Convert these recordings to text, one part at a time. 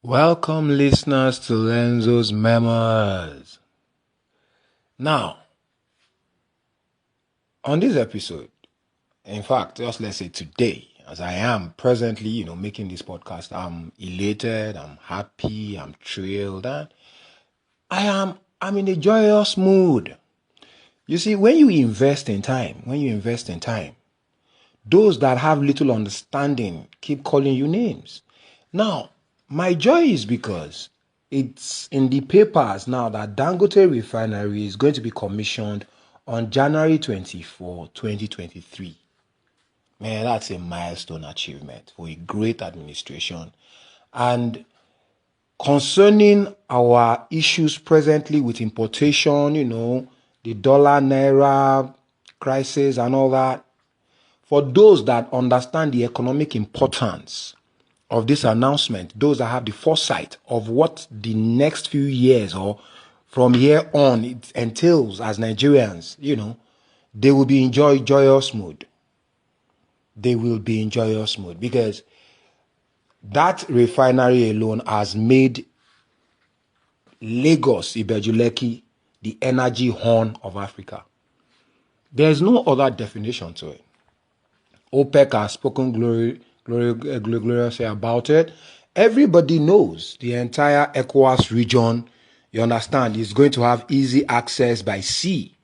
Welcome, listeners, to LENZO'S MEMOIRS. Now, on this episode, in fact, just let's say today, as I am presently, making this podcast, I'm elated, I'm happy, I'm thrilled, and I'm in a joyous mood. You see, when you invest in time, those that have little understanding keep calling you names. Now, my joy is because it's in the papers now that Dangote refinery is going to be commissioned on January 24, 2023. Man, that's a milestone achievement for a great administration. And concerning our issues presently with importation, the dollar naira crisis and all that, for those that understand the economic importance of this announcement, those that have the foresight of what the next few years or from here on it entails as Nigerians, they will be in joyous mood. They will be in joyous mood because that refinery alone has made Lagos, IBEJU-LEKKI, the energy horn of Africa. There's no other definition to it. OPEC has spoken gloriously about it. Everybody knows the entire ECOWAS region, you understand, is going to have easy access by sea.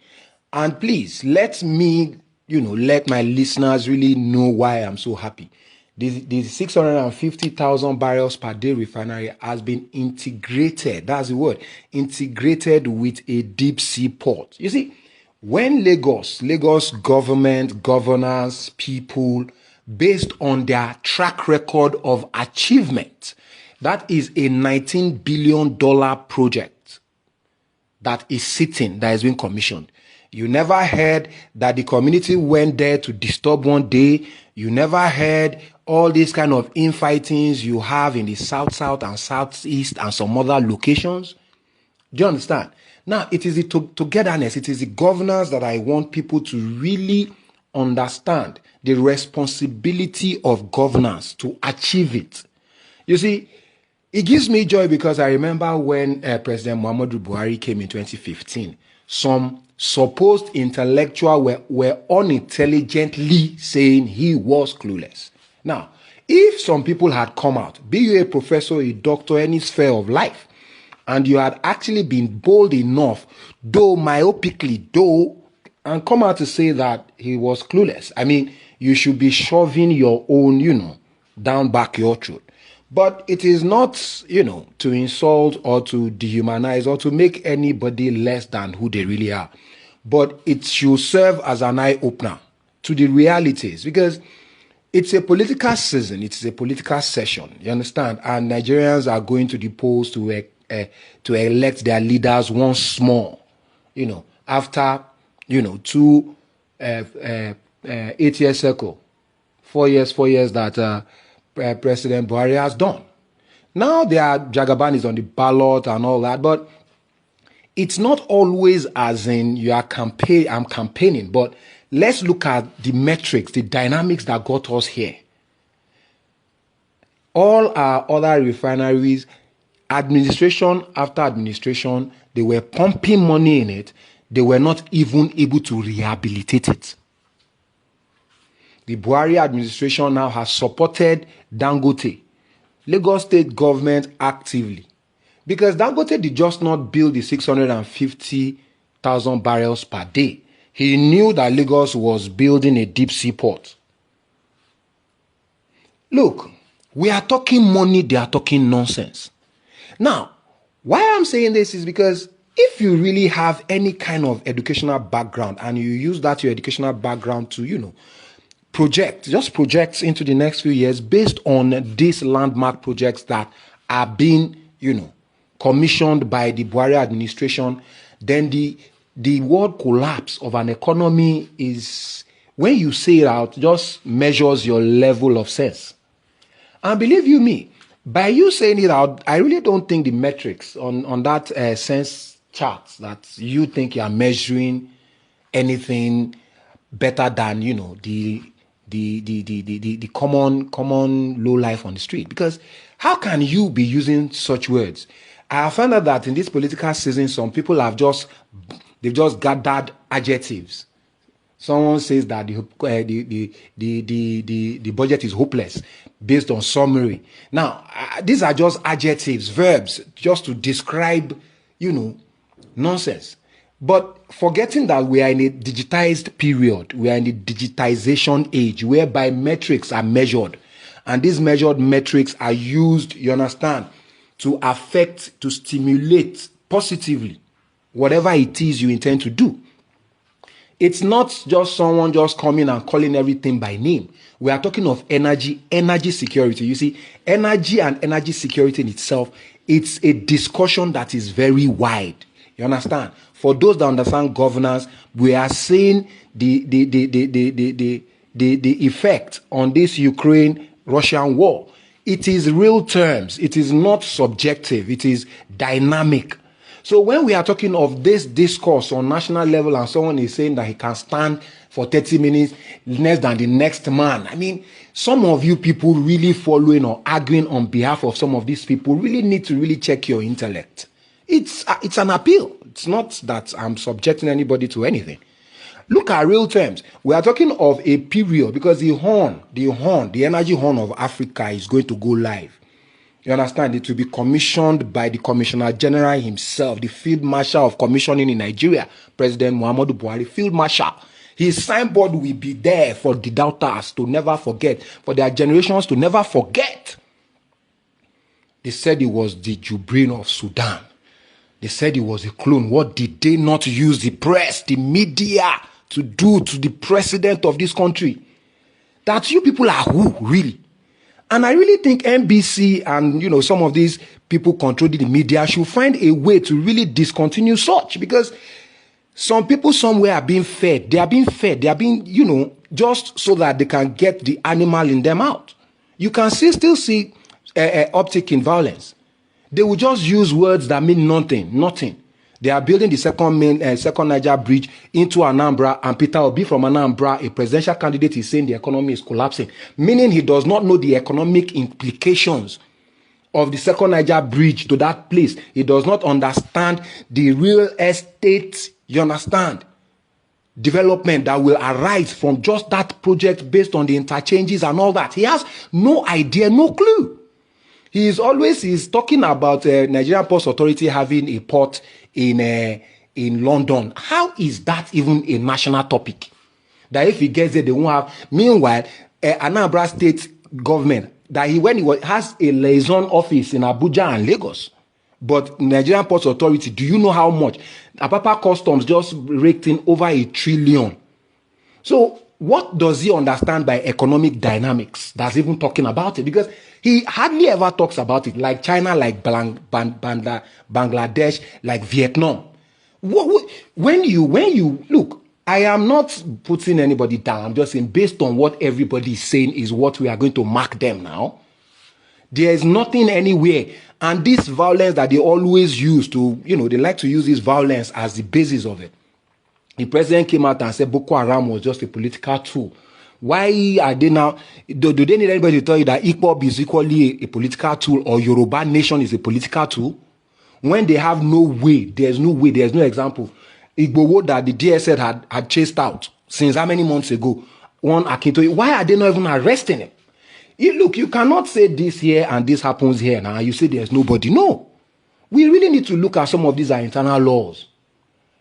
And please, let me, let my listeners really know why I'm so happy. The 650,000 barrels per day refinery has been integrated, that's the word, integrated with a deep sea port. You see, when Lagos government, governors, people, based on their track record of achievement, that is a $19 billion project that is sitting, that has been commissioned. You never heard that the community went there to disturb one day. You never heard all these kind of infightings you have in the south and southeast and some other locations. Do you understand? Now, it is the togetherness, it is the governance that I want people to really understand the responsibility of governance to achieve it. You see, it gives me joy because I remember when President Muhammadu Buhari came in 2015, some supposed intellectuals were unintelligently saying he was clueless. Now, if some people had come out, be you a professor, a doctor, any sphere of life, and you had actually been bold enough, though myopically, and come out to say that he was clueless, I mean, you should be shoving your own, down back your throat. But it is not, to insult or to dehumanize or to make anybody less than who they really are. But it should serve as an eye-opener to the realities because it's a political season. It's a political session. You understand? And Nigerians are going to the polls to elect their leaders once more, after, 2 8-year cycle, 4 years that President Buhari has done. Now Jagaban is on the ballot and all that, but it's not always as in I'm campaigning, but let's look at the metrics, the dynamics that got us here. All our other refineries, administration after administration, they were pumping money in it. They were not even able to rehabilitate it. The Buhari administration now has supported Dangote, Lagos state government actively. Because Dangote did just not build the 650,000 barrels per day. He knew that Lagos was building a deep sea port. Look, we are talking money, they are talking nonsense. Now, why I'm saying this is because if you really have any kind of educational background and you use that your educational background to, project into the next few years based on these landmark projects that are being, commissioned by the Buhari administration, then the world collapse of an economy is, when you say it out, just measures your level of sense. And believe you me, by you saying it out, I really don't think the metrics on that sense chart that you think you are measuring anything better than, the common low life on the street. Because how can you be using such words? I have found out that in this political season, some people have they've just gathered adjectives. Someone says that the budget is hopeless based on summary. Now, these are just adjectives, verbs, just to describe, nonsense. But forgetting that we are in a digitized period, we are in the digitization age, whereby metrics are measured. And these measured metrics are used, you understand, to affect, to stimulate positively whatever it is you intend to do. It's not just someone just coming and calling everything by name. We are talking of energy security. You see, energy and energy security in itself, it's a discussion that is very wide. You understand? For those that understand governance, we are seeing the effect on this Ukraine-Russian war. It is real terms. It is not subjective. It is dynamic. So when we are talking of this discourse on national level and someone is saying that he can stand for 30 minutes less than the next man, I mean, some of you people really following or arguing on behalf of some of these people really need to really check your intellect. It's an appeal. It's not that I'm subjecting anybody to anything. Look at real terms. We are talking of a period because the energy horn of Africa is going to go live. You understand? It will be commissioned by the Commissioner General himself, the Field Marshal of Commissioning in Nigeria, President Muhammadu Buhari, Field Marshal. His signboard will be there for the doubters to never forget, for their generations to never forget. They said it was the Jubril of Sudan. They said it was a clone. What did they not use the press, the media to do to the president of this country? That you people are who, really? And I really think NBC and, some of these people controlling the media should find a way to really discontinue such, because some people somewhere are being fed. They are being fed. They are being, just so that they can get the animal in them out. You can still see uptick in violence. They will just use words that mean nothing. They are building the second Niger bridge into Anambra, and Peter Obi from Anambra, a presidential candidate, is saying the economy is collapsing, meaning he does not know the economic implications of the second Niger bridge to that place. He does not understand the real estate, development that will arise from just that project based on the interchanges and all that. He has no idea, no clue. He's talking about Nigerian Ports Authority having a port in London. How is that even a national topic? That if he gets there, they won't have. Meanwhile, Anambra State government, that has a liaison office in Abuja and Lagos. But Nigerian Ports Authority, do you know how much? Apapa Customs just raked in over $1 trillion. So what does he understand by economic dynamics? That's even talking about it, because he hardly ever talks about it, like China, like Bangladesh, like Vietnam. When you look, I am not putting anybody down. I'm just saying, based on what everybody is saying, is what we are going to mark them now. There is nothing anywhere. And this violence that they always use to, they like to use this violence as the basis of it. The president came out and said Boko Haram was just a political tool. Why are they now? Do they need anybody to tell you that IPOB is equally a political tool, or Yoruba Nation is a political tool? When they have no way, there's no example. Igbowo that the DSS had chased out since how many months ago? One Akintoye. Why are they not even arresting him? Look, you cannot say this here and this happens here now. You say there's nobody. No. We really need to look at some of these internal laws.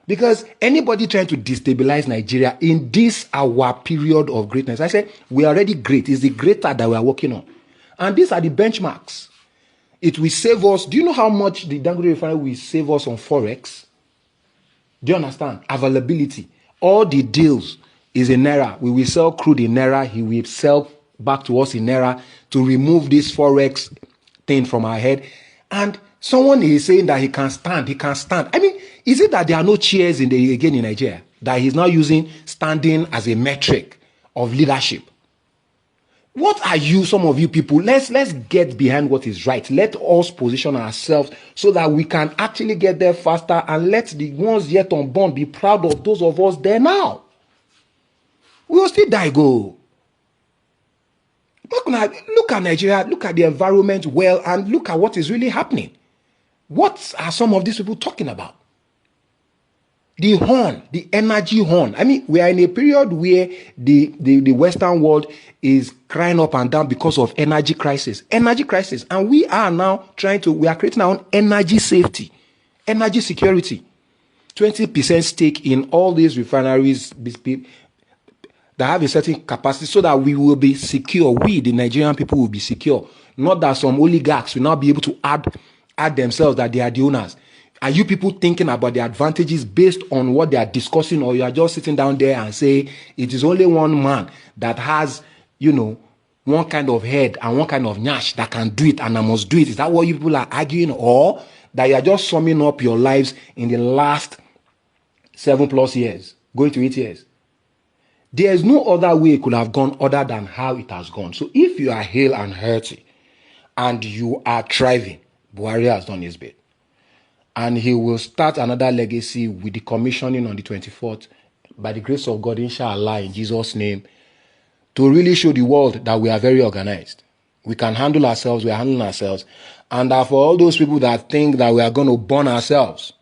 Because anybody trying to destabilize Nigeria in this our period of greatness, I said, we are already great. It's the greater that we are working on. And these are the benchmarks. It will save us. Do you know how much the Dangote refinery will save us on Forex? Do you understand? Availability. All the deals is in Naira. We will sell crude in Naira. He will sell back to us in Naira to remove this Forex thing from our head. And someone is saying that he can stand. He can stand. I mean, is it that there are no chairs in Nigeria? That he's now using standing as a metric of leadership? What are you, some of you people? Let's get behind what is right. Let us position ourselves so that we can actually get there faster, and let the ones yet unborn be proud of those of us there now. We will still die, go. Look at Nigeria, look at the environment well, and look at what is really happening. What are some of these people talking about? The horn, the energy horn. I mean, we are in a period where the Western world is crying up and down because of energy crisis. Energy crisis. And we are now we are creating our own energy safety, energy security. 20% stake in all these refineries that have a certain capacity so that we will be secure. We, the Nigerian people, will be secure. Not that some oligarchs will not be able to add themselves that they are the owners. Are you people thinking about the advantages based on what they are discussing, or you are just sitting down there and say it is only one man that has, one kind of head and one kind of nyash that can do it and I must do it? Is that what you people are arguing? Or that you are just summing up your lives in the last 7+ years, going to 8 years? There is no other way it could have gone other than how it has gone. So if you are hale and hearty and you are thriving, Buhari has done his bit. And he will start another legacy with the commissioning on the 24th, by the grace of God, inshallah, in Jesus' name, to really show the world that we are very organized. We can handle ourselves, we are handling ourselves. And for all those people that think that we are going to burn ourselves,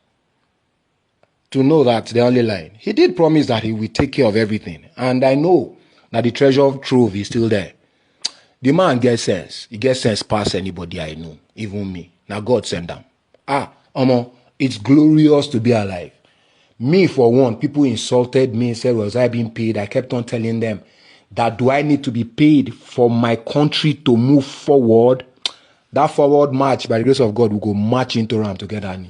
to know that they're only lying. He did promise that he will take care of everything. And I know that the treasure of trove is still there. The man gets sense. He gets sense past anybody I know, even me. Now God send them. It's glorious to be alive. Me, for one, people insulted me and said, was I being paid? I kept on telling them that do I need to be paid for my country to move forward? That forward march, by the grace of God, will go march into Ram together.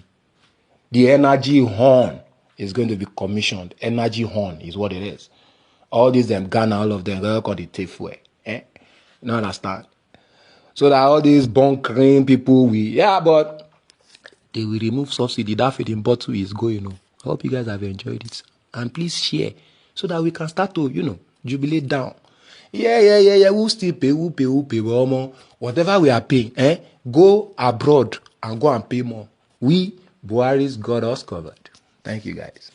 The energy horn is going to be commissioned. Energy horn is what it is. All these them Ghana, all of them, they're called the tapework. You don't understand? So that all these bunkering people, but they will remove subsidy. That feeding bottle is going. I hope you guys have enjoyed it. And please share so that we can start to, jubilate down. Yeah. We'll still pay, we'll pay. Whatever we are paying, go abroad and go and pay more. We, Buhari's got us covered. Thank you, guys.